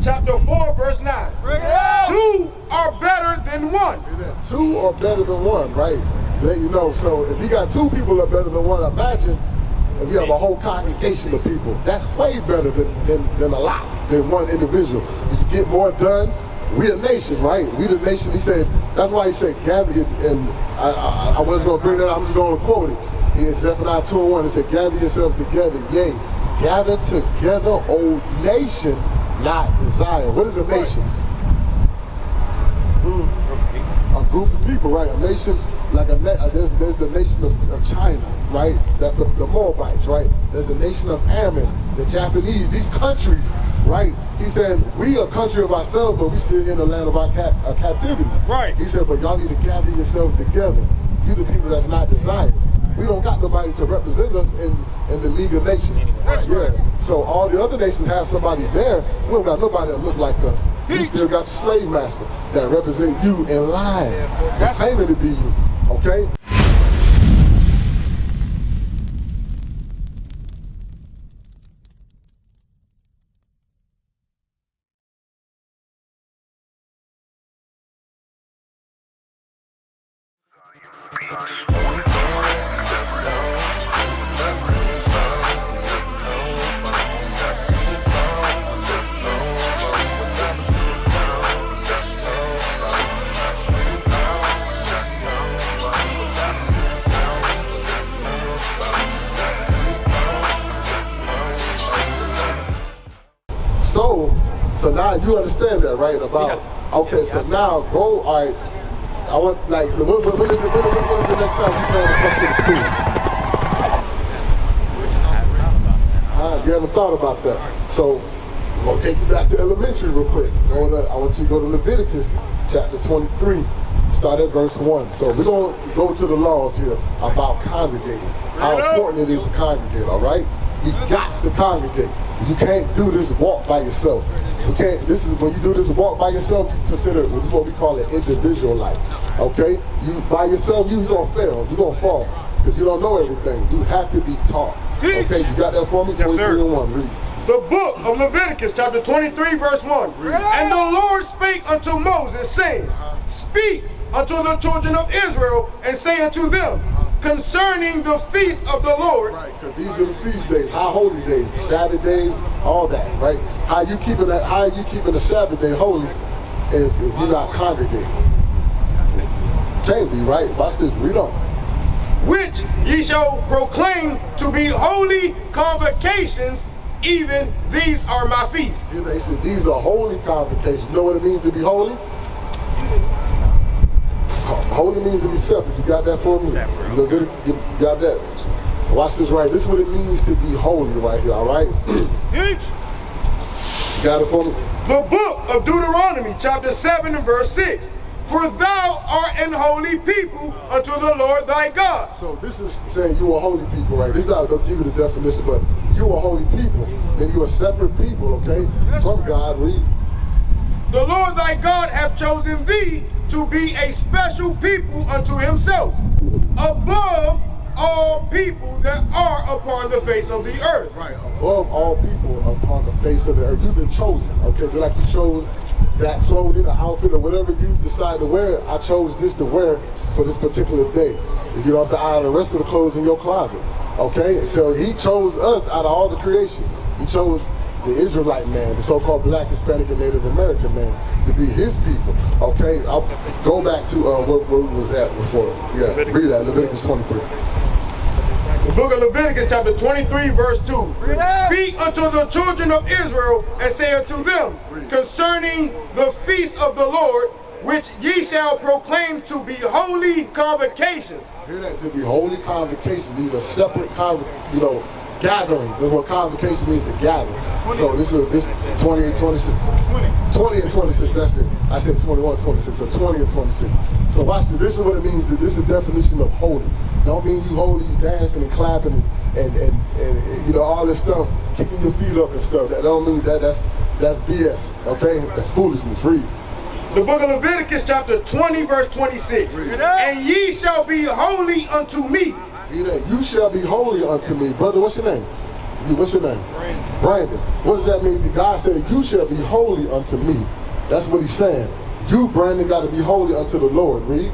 chapter 4, verse 9. Two are better than one. Two are better than one, right? Let you know. So if you got two people that are better than one, imagine if you have a whole congregation of people. That's way better than a lot, than one individual. You get more done. We a nation, right? We the nation. He said, that's why he said, gather, and I wasn't going to bring that up, I'm just going to quote it. In Zephaniah 2:1, it said, gather yourselves together, yea, gather together, O nation, not desire. What is a nation? A group of people, right? A nation, like there's the nation of China, right? That's the Moabites, right? There's the nation of Ammon, the Japanese, these countries, right? He said, we are a country of ourselves, but we still in the land of our captivity. Right. He said, but y'all need to gather yourselves together. You the people that's not desired. We don't got nobody to represent us in the League of Nations. That's right. So all the other nations have somebody there. We don't got nobody that look like us. You still got your slave master that represent you in line, claiming to be you. Okay? So now you understand that, right? About okay. So now go. All right. I want like when is the next time you plan to come to the school? You haven't thought about that. So I'm gonna take you back to elementary real quick. I want you to go to Leviticus chapter 23. Start at verse 1. So we're gonna go to the laws here about congregating. How important it is to congregate. All right. You got to congregate. You can't do this walk by yourself. You can't. This is when you do this walk by yourself. Consider this is what we call an individual life. Okay, you by yourself, you gonna fail. You gonna fall because you don't know everything. You have to be taught. Teach. Okay, you got that for me? Yes, 23 and 1. Read. The book of Leviticus, chapter 23, verse 1. Read. And the Lord spake unto Moses, saying, Speak unto the children of Israel, and say unto them, concerning the feast of the Lord. Right, because these are the feast days, high holy days, Sabbath days, all that, right? How you keeping the Sabbath day holy if you're not congregating? Can't be, right? Watch this, read on. Which ye shall proclaim to be holy convocations, even these are my feasts. Yeah, they said these are holy convocations. You know what it means to be holy? Holy means to be separate. You got that for me? Leviticus, you got that? Watch this right. This is what it means to be holy right here, all right? You got it for me? The book of Deuteronomy, chapter 7 and verse 6. For thou art an holy people unto the Lord thy God. So this is saying you are holy people, right? This is not going to give you the definition, but you are holy people. Then you are separate people, okay? From God, read. The Lord thy God hath chosen thee to be a special people unto himself, above all people that are upon the face of the earth. Right, above all people upon the face of the earth. You've been chosen, okay? Just like you chose that clothing, the outfit, or whatever you decide to wear. I chose this to wear for this particular day. You know what I'm saying? Out of the rest of the clothes in your closet, okay? So he chose us out of all the creation. He chose the Israelite man, the so-called Black, Hispanic, and Native American man to be his people, okay? I'll go back to where we was at before. Yeah, read that, Leviticus 23. The book of Leviticus, chapter 23, verse 2. Speak unto the children of Israel, and say unto them, concerning the feast of the Lord, which ye shall proclaim to be holy convocations. Hear that, to be holy convocations. These are separate gathering. That's what convocation means, to gather. So this 20 and 26. 20 and 26, that's it. I said 21, 26, so 20 and 26. So watch this. This is what it means. This is the definition of holy. Don't mean you holy, you dancing and clapping and you know, all this stuff, kicking your feet up and stuff. That don't mean that's BS, okay? That's foolishness. Read. The book of Leviticus, chapter 20, verse 26. And ye shall be holy unto me. You shall be holy unto me. Brother, what's your name? What's your name? Brandon. What does that mean? God said, you shall be holy unto me. That's what he's saying. You, Brandon, got to be holy unto the Lord. Read.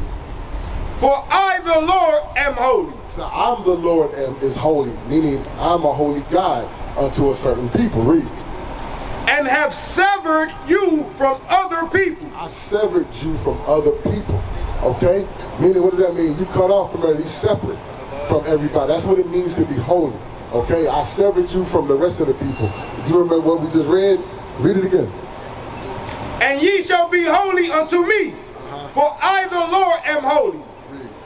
For I, the Lord, am holy. So I'm the Lord is holy, meaning I'm a holy God unto a certain people. Read. And have severed you from other people. I severed you from other people. Okay? Meaning, what does that mean? You cut off from everybody. You separate from everybody. That's what it means to be holy. Okay? I severed you from the rest of the people. You remember what we just read? Read it again. And ye shall be holy unto me, for I, the Lord, am holy,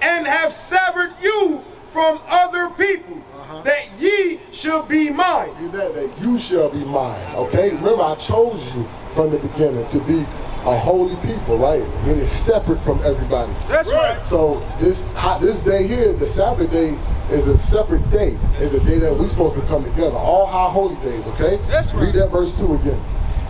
and have severed you from other people, that ye should be mine. That you shall be mine. Okay? Remember, I chose you from the beginning to be a holy people, right? And it's separate from everybody. That's right. So this day here, the Sabbath day, is a separate day. It's a day that we're supposed to come together. All high holy days, okay? That's right. Read that verse 2 again.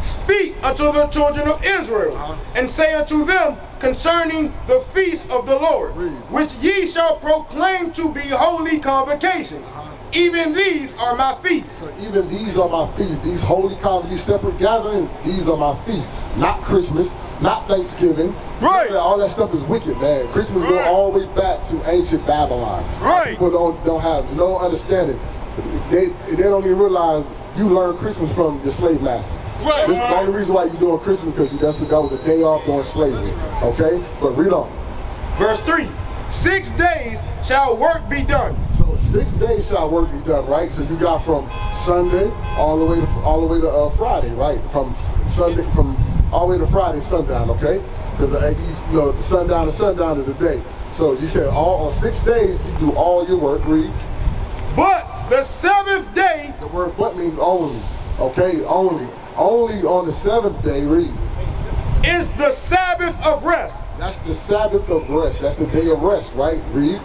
Speak unto the children of Israel, and say unto them concerning the feast of the Lord, which ye shall proclaim to be holy convocations. Even these are my feasts. So even these are my feasts. These holy these separate gatherings, these are my feasts. Not Christmas, not Thanksgiving. Right. All that stuff is wicked, man. Christmas go all the way back to ancient Babylon. Right. People don't have no understanding. They don't even realize you learned Christmas from your slave master. Right. This is the only reason why you're doing Christmas, because that was a day off during slavery. Okay? But read on. Verse 3. 6 days shall work be done. So 6 days shall work be done, right? So you got from Sunday all the way to Friday, right? From Sunday, from all the way to Friday sundown, okay? Because sundown to sundown is a day. So you said on 6 days you do all your work. Read. But the 7th day. The word "but" means only. Okay, only. Only on the 7th day. Read. Is the Sabbath of rest. That's the Sabbath of rest. That's the day of rest, right? Read.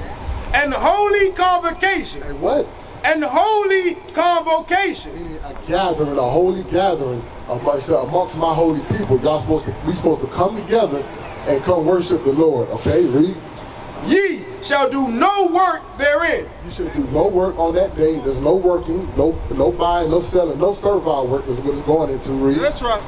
And holy convocation. And what? And holy convocation. Meaning a gathering, a holy gathering amongst my holy people. We supposed to come together and come worship the Lord. Okay, read. Ye shall do no work therein. You should do no work on that day. There's no working, no buying, no selling, no servile work is what it's going into. Read. That's right.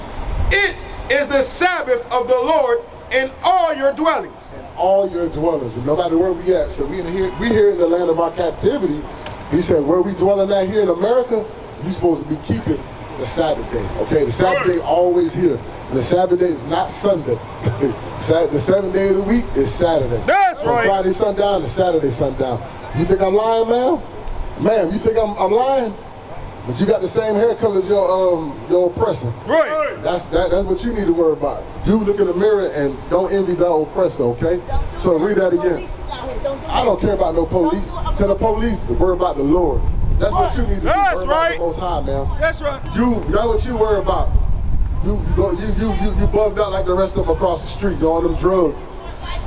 It is the Sabbath of the Lord in all your dwellings. In all your dwellings, and no matter where we at. So we here in the land of our captivity. He said, where we dwelling at here in America, you supposed to be keeping the Sabbath day. Okay, the Sabbath day always here. And the Sabbath day is not Sunday. The 7th day of the week is Saturday. That's right. Friday sundown to Saturday sundown. You think I'm lying, ma'am? Ma'am, you think I'm lying? But you got the same hair color as your oppressor. Right. That's what you need to worry about. You look in the mirror and don't envy the oppressor, okay? So read that again. I don't care about no police. Tell the police to worry about the Lord. That's what you need to do. That's worry right. about the Most High, man. That's right. That's what you worry about. You bugged out like the rest of them across the street. You're on them drugs.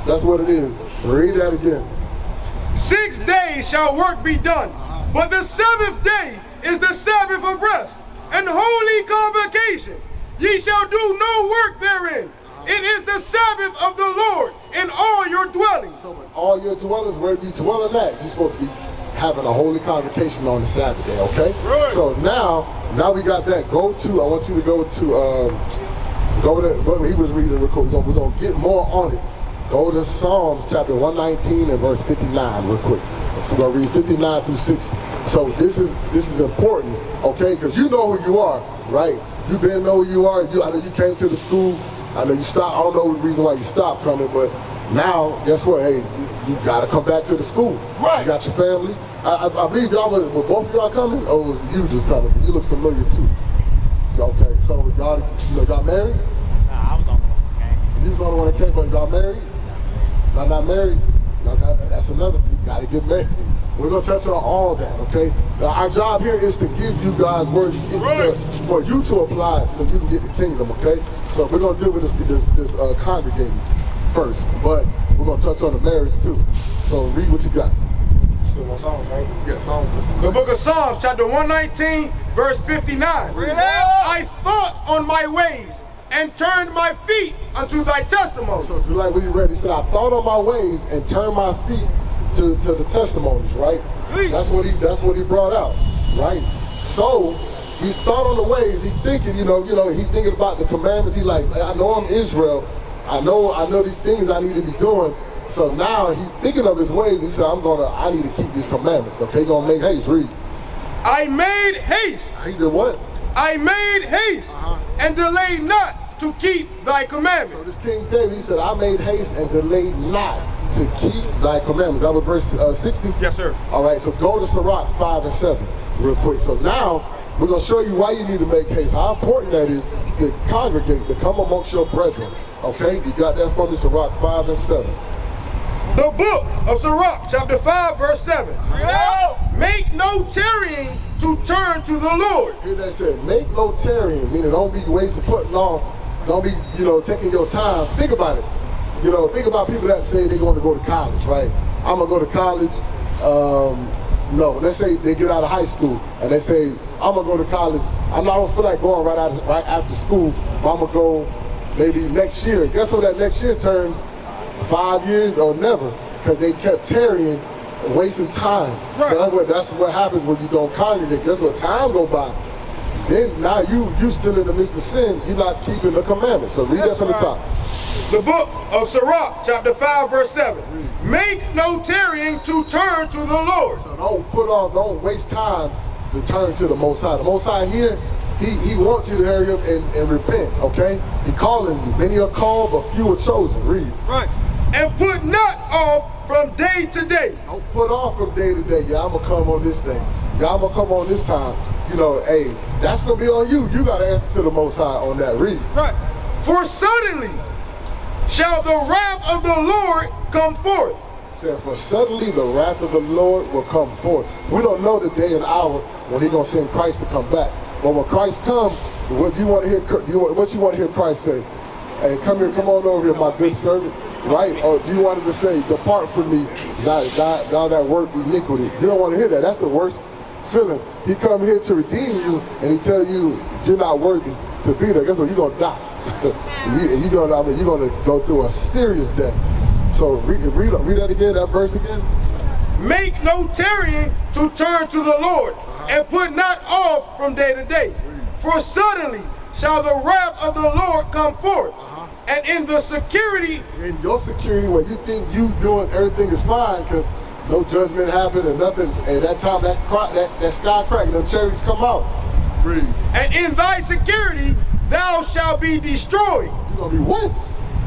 That's what it is. Read that again. 6 days shall work be done, but the 7th day is the Sabbath of rest and holy convocation. Ye shall do no work therein. It is the Sabbath of the Lord in all your dwellings. So in all your dwellings, where you dwelling at, you're supposed to be having a holy convocation on the Sabbath day, okay? Right. So now we got that. I want you to go to what he was reading. We're going to get more on it. Go to Psalms chapter 119 and verse 59 real quick. We're going to read 59 through 60. So this is important, okay? Because you know who you are, right? You been know who you are. I know you came to the school. I know you stopped. I don't know the reason why you stopped coming, but now, guess what? Hey, you got to come back to the school. Right. You got your family. I believe y'all were both of y'all coming, or was you just coming? You look familiar too. Okay, so y'all married? Nah, I was the only one who came. You was the only one that came, but y'all married? Y'all not married? That's another thing. You got to get married. We're going to touch on all that, okay? Now, our job here is to give you God's word for you to apply it so you can get the kingdom, okay? So we're going to deal with this congregating first, but we're going to touch on the marriage too. So read what you got. Psalms, right? Yeah, Psalms. The book of Psalms, chapter 119, verse 59. Read it. I thought on my ways and turned my feet unto thy testimony. So like when you read, he said, I thought on my ways and turned my feet to the testimonies, right? That's what he brought out, right? So he's thought on the ways. He's thinking, he's thinking about the commandments. He's like, I know I'm Israel. I know these things I need to be doing. So now he's thinking of his ways. He said, I need to keep these commandments. Okay, he's gonna make haste. Read. I made haste. He did what? I made haste and delayed not to keep thy commandments. So this King David, he said, I made haste and delayed not to keep thy commandments. That was verse 60? Yes, sir. All right, so go to Sirach 5 and 7 real quick. So now we're going to show you why you need to make haste, how important that is to congregate, to come amongst your brethren. Okay, you got that from me, Sirach 5 and 7. The book of Sirach, chapter 5, verse 7. Make no tarrying to turn to the Lord. Hear that said, make no tarrying, meaning don't be wasting, putting off, don't be, taking your time. Think about it. Think about people that say they're going to go to college, right? I'm going to go to college. No, let's say they get out of high school and they say, I'm going to go to college. I don't feel like going right after school, but I'm going to go maybe next year. Guess what that next year turns? 5 years or never, because they kept tarrying and wasting time. Right. So that's what happens when you don't congregate. That's what time go by. Then now you still in the midst of sin. You're not keeping the commandments. So read that from the top. The book of Sirach, chapter 5, verse 7. Read. Make no tarrying to turn to the Lord. So don't waste time to turn to the Most High. The Most High here, He wants you to hurry up and repent, okay? He calling you. Many are called, but few are chosen. Read. Right. And put not off from day to day. Don't put off from day to day. Yeah, I'm going to come on this day. Yeah, I'm going to come on this time. Hey, that's going to be on you. You got to answer to the Most High on that. Read. Right. For suddenly shall the wrath of the Lord come forth. Said, for suddenly the wrath of the Lord will come forth. We don't know the day and hour when He's going to send Christ to come back. But when Christ comes, what you want to hear Christ say? Hey, come on over here, my good servant. Right? Or do you want him to say, depart from me, thou that work iniquity? You don't want to hear that. That's the worst feeling. He come here to redeem you, and he tell you you're not worthy to be there. Guess what? You're gonna die. You're gonna go through a serious death. So read that again, that verse again. Make no tarrying to turn to the Lord, and put not off from day to day. For suddenly shall the wrath of the Lord come forth. And in the security, in your security, when you think you doing everything is fine, because no judgment happened and nothing, and that time that sky crack and them chariots come out. Read. And in thy security thou shalt be destroyed. You're gonna be what?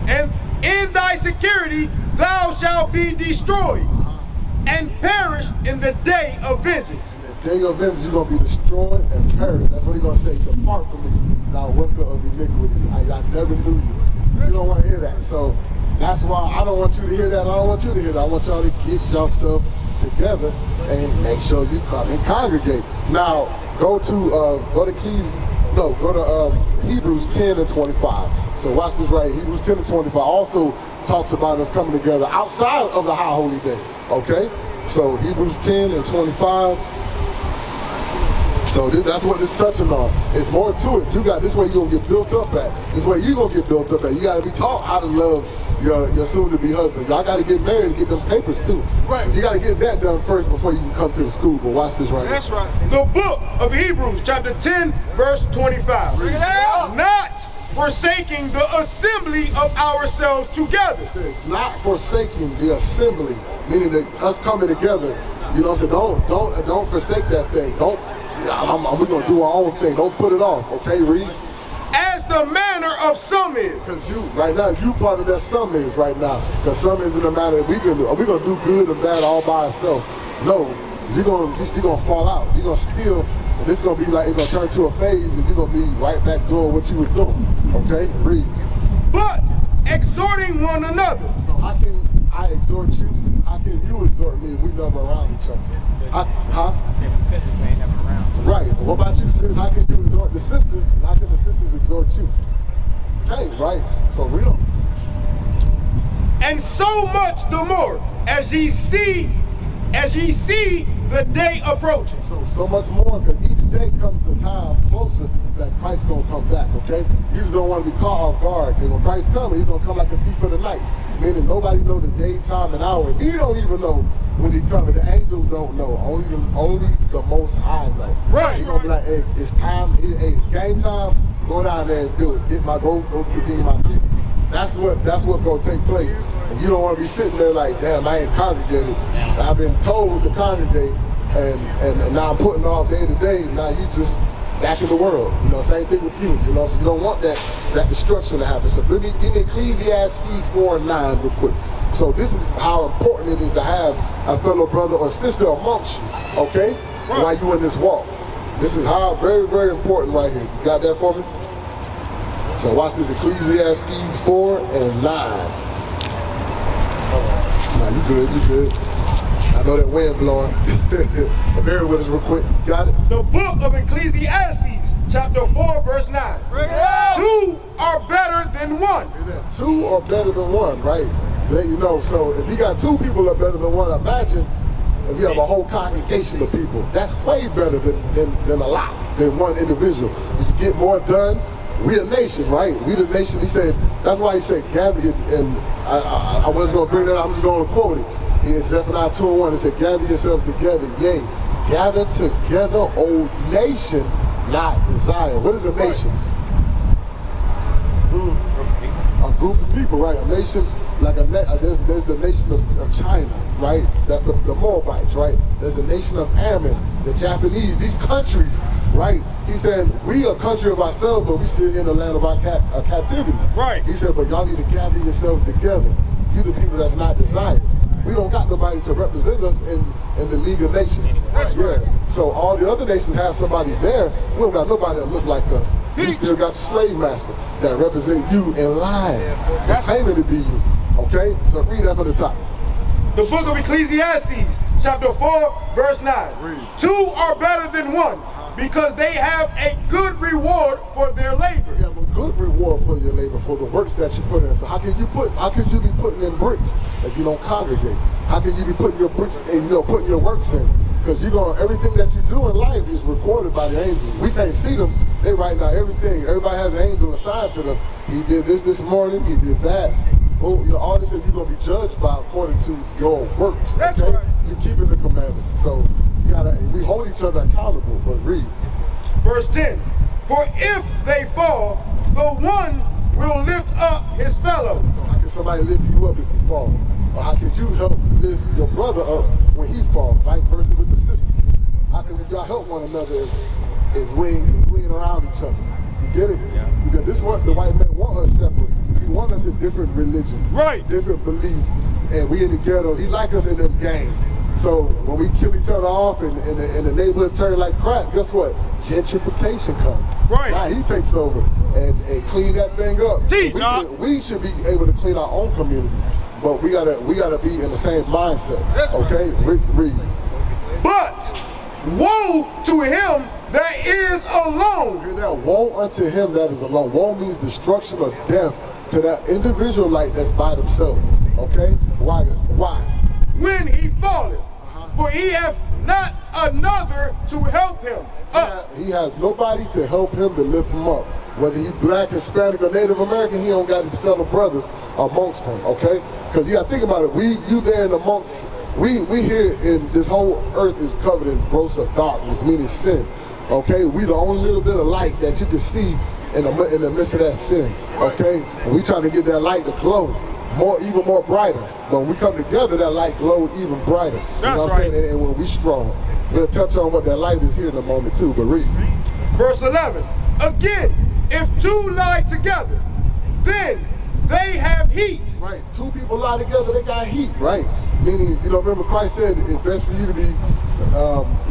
And in thy security thou shalt be destroyed, and perish in the day of vengeance. In the day of vengeance, you're gonna be destroyed and perish. That's what He's gonna say. Depart from me, thou worker of iniquity. I never knew you. You don't want to hear that. So that's why I don't want you to hear that. I don't want you to hear that. I want y'all to get y'all stuff together and make sure you come and congregate. Now go to Hebrews 10 and 25. So watch this right. Hebrews 10 and 25 also talks about us coming together outside of the high holy day. Okay? So Hebrews 10 and 25. So that's what this touching on. It's more to it. You got this way you're gonna get built up at. This way you're gonna get built up at. You gotta be taught how to love your soon-to-be husband. Y'all gotta get married and get them papers too. Right. You gotta get that done first before you can come to the school. But watch this right here. That's right. The book of Hebrews, chapter 10, verse 25. Bring it out. Not forsaking the assembly of ourselves together. It says, not forsaking the assembly, meaning that us coming together. You know what I'm saying? Don't forsake that thing. We're gonna do our own thing. Don't put it off. Okay, read. As the manner of some is. Because right now, you part of that some is right now. Because some is in the manner that we can do. Are we gonna do good and bad all by ourselves? No. You're still gonna fall out. You're gonna still. This is gonna be like it's gonna turn to a phase, and you're gonna be right back doing what you was doing. Okay, read. But exhorting one another. So how can I exhort you? How can you exhort me if we never around each other? I said because we ain't never around. Right. What about you, sis? How can you exhort the sisters? And how can the sisters exhort you? Okay, right. So read on. And so much the more as ye see the day approaching. So much more, because each day comes a time closer that Christ's gonna come back, okay? You just don't want to be caught off guard. And when Christ comes, he's gonna come like a thief of the night. Meaning nobody knows the day, time, and hour. He don't even know when he coming. The angels don't know. Only the Most High know. Right. He's gonna be like, hey, it's time, hey, it's game time, go down there and do it. Go redeem my people. That's what's gonna take place. And you don't want to be sitting there like, damn, I ain't congregated. I've been told to congregate, and now I'm putting off day to day. Now you just back in the world. You know, same thing with you. You know, so you don't want that destruction to happen. So let me get Ecclesiastes 4:9 real quick. So this is how important it is to have a fellow brother or sister amongst you, okay? Right. While you in this walk. This is how very, very important right here. You got that for me? So watch this, Ecclesiastes 4:9. Nah, you good. I know that wind blowing. Bear with us real quick. Got it? The book of Ecclesiastes, chapter 4, verse 9. Two are better than one. Two are better than one, right? Let you know. So if you got two people are better than one, imagine if you have a whole congregation of people. That's way better than a lot, than one individual. You get more done. We a nation, right? We the nation. He said, that's why he said, gather it. And I wasn't going to bring that up. I'm just going to quote it. In Zephaniah 2:1, it said, gather yourselves together. Yea, gather together, O nation, not desire. What is a nation? A group of people, right? A nation, like there's the nation of China, right? That's the Moabites, right? There's the nation of Ammon, the Japanese, these countries, right? He said, we are a country of ourselves, but we still in the land of our captivity. Right. He said, but y'all need to gather yourselves together. You the people that's not desired. We don't got nobody to represent us in the League of Nations. That's right. So all the other nations have somebody there. We don't got nobody that look like us. You still got your slave master that represent you in line. They're claiming to be you. Okay? So read that from the top. The book of Ecclesiastes, chapter 4, verse 9. Read. Two are better than one, because they have a good reward for their labor. You have a good reward for your labor, for the works that you put in. So how could you be putting in bricks if you don't congregate? How can you be putting your bricks and putting your works in? Because everything that you do in life is recorded by the angels. We can't see them. They write down everything. Everybody has an angel assigned to them. He did this morning. He did that. Oh, all this, and you're gonna be judged by according to your works. That's okay? right. You're keeping the commandments. So we hold each other accountable. But read. Verse 10. For if they fall, the one will lift up his fellow. So how can somebody lift you up if you fall? Or how can you help lift your brother up when he falls? Vice versa with the sisters. How can y'all help one another if we ain't around each other? You get it? Yeah. Because this is what the white man want us separate. He want us in different religions, Right. different beliefs, and we in the ghettos. He like us in them gangs. So when we kill each other off and the neighborhood turn like crap, guess what? Gentrification comes. Right. Now he takes over and clean that thing up. Teach, we should be able to clean our own community, but we gotta be in the same mindset. That's okay? Right. Read. But woe to him that is alone. Hear that? Woe unto him that is alone. Woe means destruction or death to that individual like that's by themselves. Okay? Why? When he falleth, for he hath not another to help him up. He has nobody to help him to lift him up. Whether he black, Hispanic, or Native American, he don't got his fellow brothers amongst him. Okay? Because you got to think about it. You there in amongst. We here in this whole earth is covered in gross of darkness, meaning sin. Okay? We the only little bit of light that you can see in the midst of that sin. Okay? And we trying to get that light to glow even more brighter. But when we come together, that light glows even brighter. You That's know what right. I'm saying? And when we strong, we'll touch on what that light is here in a moment too. But read. Verse 11. Again, if two lie together, then they have heat. Right. Two people lie together, they got heat, right? Meaning, remember Christ said it's best for you to be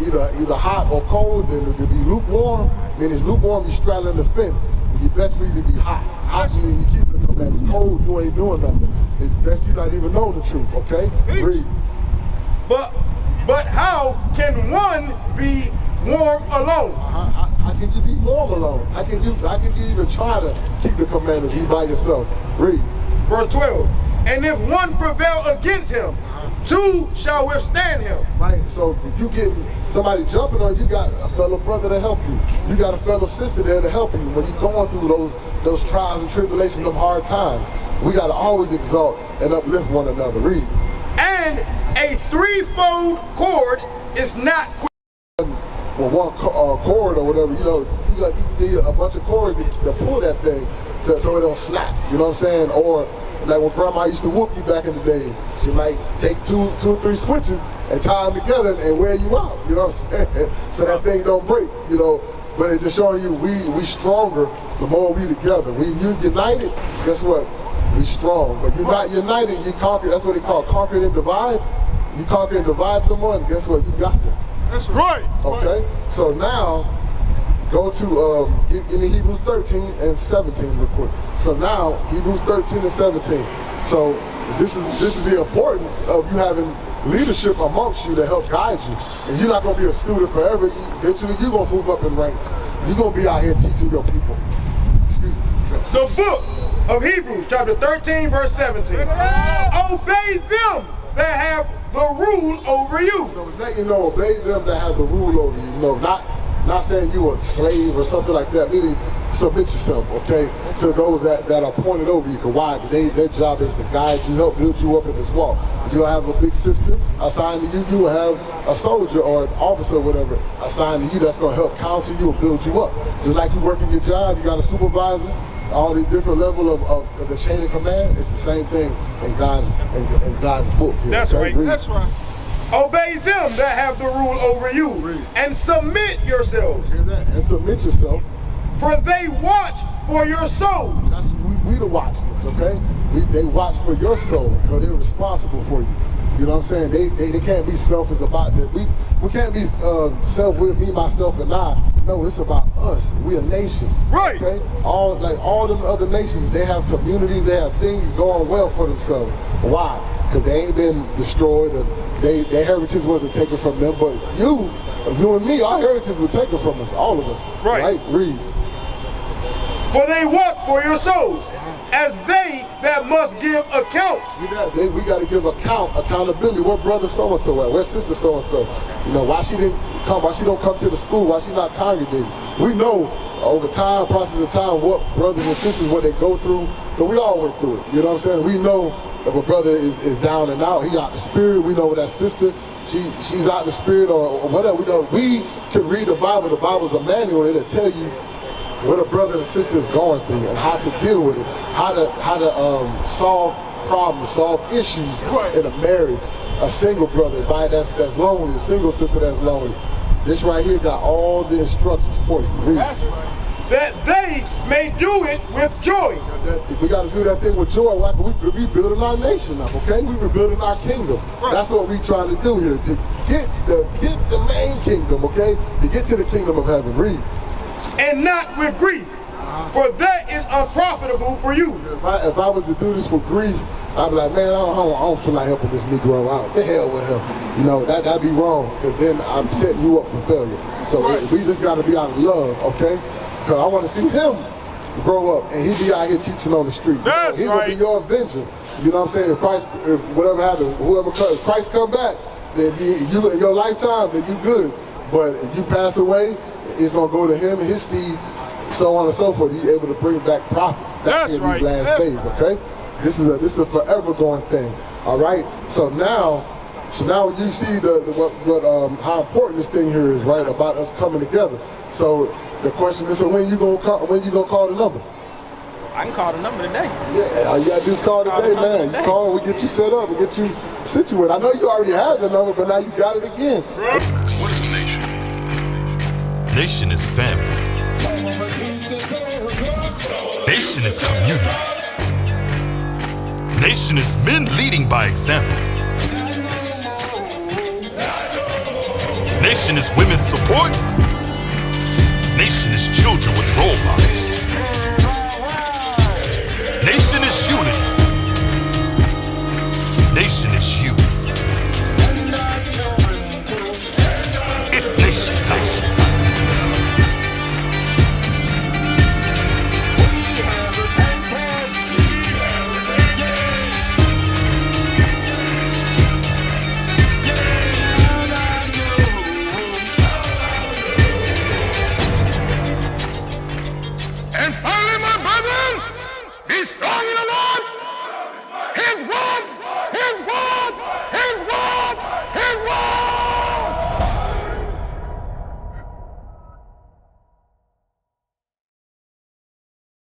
either hot or cold than to be lukewarm. Meaning it's lukewarm, you straddling the fence. It's best for you to be hot. Hot meaning you keep the commandments. Cold, you ain't doing nothing. It's best you not even know the truth, okay? Read. But how can one be warm alone? How can you be warm alone? How can you even try to keep the commandments you by yourself? Read. Verse 12. And if one prevail against him, two shall withstand him. Right, so if you get somebody jumping on you, got a fellow brother to help you. You got a fellow sister there to help you. When you're going through those trials and tribulations, them hard times, we got to always exalt and uplift one another. Read. And a threefold cord is not quick. Well, one cord or whatever, you need a bunch of cords to pull that thing so it don't snap. You know what I'm saying? Or like when grandma used to whoop you back in the days, she might take two or three switches and tie them together and wear you out. You know what I'm saying? So that thing don't break. But it's just showing you we stronger the more we together. When you united, guess what? We strong. But you're not united, you conquer. That's what they call conquer and divide. You conquer and divide someone, guess what? You got them. That's right. Okay. So now go to give me Hebrews 13 and 17 real quick. So now Hebrews 13 and 17. So this is the importance of you having leadership amongst you to help guide you. And you're not gonna be a student forever. Eventually you're gonna move up in ranks. You're gonna be out here teaching your people. Excuse me. The book of Hebrews, chapter 13, verse 17. Obey them that have the rule over you. So it's letting you know, obey them that have the rule over you. Not saying you a slave or something like that. Meaning submit yourself, okay, to those that are appointed over you. Because why? Their job is to guide you, help build you up in this walk. You'll have a big sister assigned to you. You will have a soldier or an officer or whatever assigned to you that's going to help counsel you and build you up. Just like you work in your job, you got a supervisor, all these different levels of the chain of command. It's the same thing in God's book. Here, that's okay? right. Read. That's right. Obey them that have the rule over you. Read. And submit yourselves. Hear that? And submit yourself. For they watch for your soul. That's we the watchmen, okay? They watch for your soul because they're responsible for you. You know what I'm saying? They can't be selfish about that. We can't be self-willed, me, myself, and I. No, it's about us. We're a nation. Right. Okay? All them other nations, they have communities, they have things going well for themselves. Why? Because they ain't been destroyed and their heritage wasn't taken from them. But you and me, our heritage was taken from us, all of us. Right. Read. For they watch for your souls, as they that must give account. We got to give accountability. Where brother so-and-so at? Where sister so-and-so? Why she don't come to the school? Why she not congregating? We know over time, process of time, what brothers and sisters, what they go through, but we all went through it. You know what I'm saying? We know if a brother is down and out, he out the spirit. We know that sister, she's out the spirit or whatever. We can read the Bible. The Bible's a manual. It'll tell you what a brother and sister is going through and how to deal with it, how to solve problems, solve issues in a marriage. A single brother, that's lonely, a single sister that's lonely. This right here got all the instructions for you. Read. That they may do it with joy. We got to do that thing with joy. We're rebuilding our nation up, okay? We're rebuilding our kingdom. Right. That's what we're trying to do here, to get the main kingdom, okay? To get to the kingdom of heaven. Read. And not with grief, for that is unprofitable for you. If I was to do this for grief, I'd be like, man, I don't feel like helping this Negro out. The hell with him. That'd be wrong, because then I'm setting you up for failure. So we just got to be out of love, okay? So I want to see him grow up, and he be out here teaching on the street. That's He's right. going to be your avenger. You know what I'm saying? If whatever happens, if Christ come back, then you in your lifetime, then you good. But if you pass away, it's going to go to him and his seed, so on and so forth. He's able to bring back prophets back in these last days, okay? This is a forever going thing, all right? So now you see how important this thing here is, right? About us coming together. So the question is, when you gonna call the number? I can call the number today. Yeah, all you gotta do is call today, man. You call, we get you set up, we get you situated. I know you already have the number, but now you got it again. What is a nation? Nation is family. Nation is community. Nation is men leading by example. Nation is women's support. Nation is children with role models.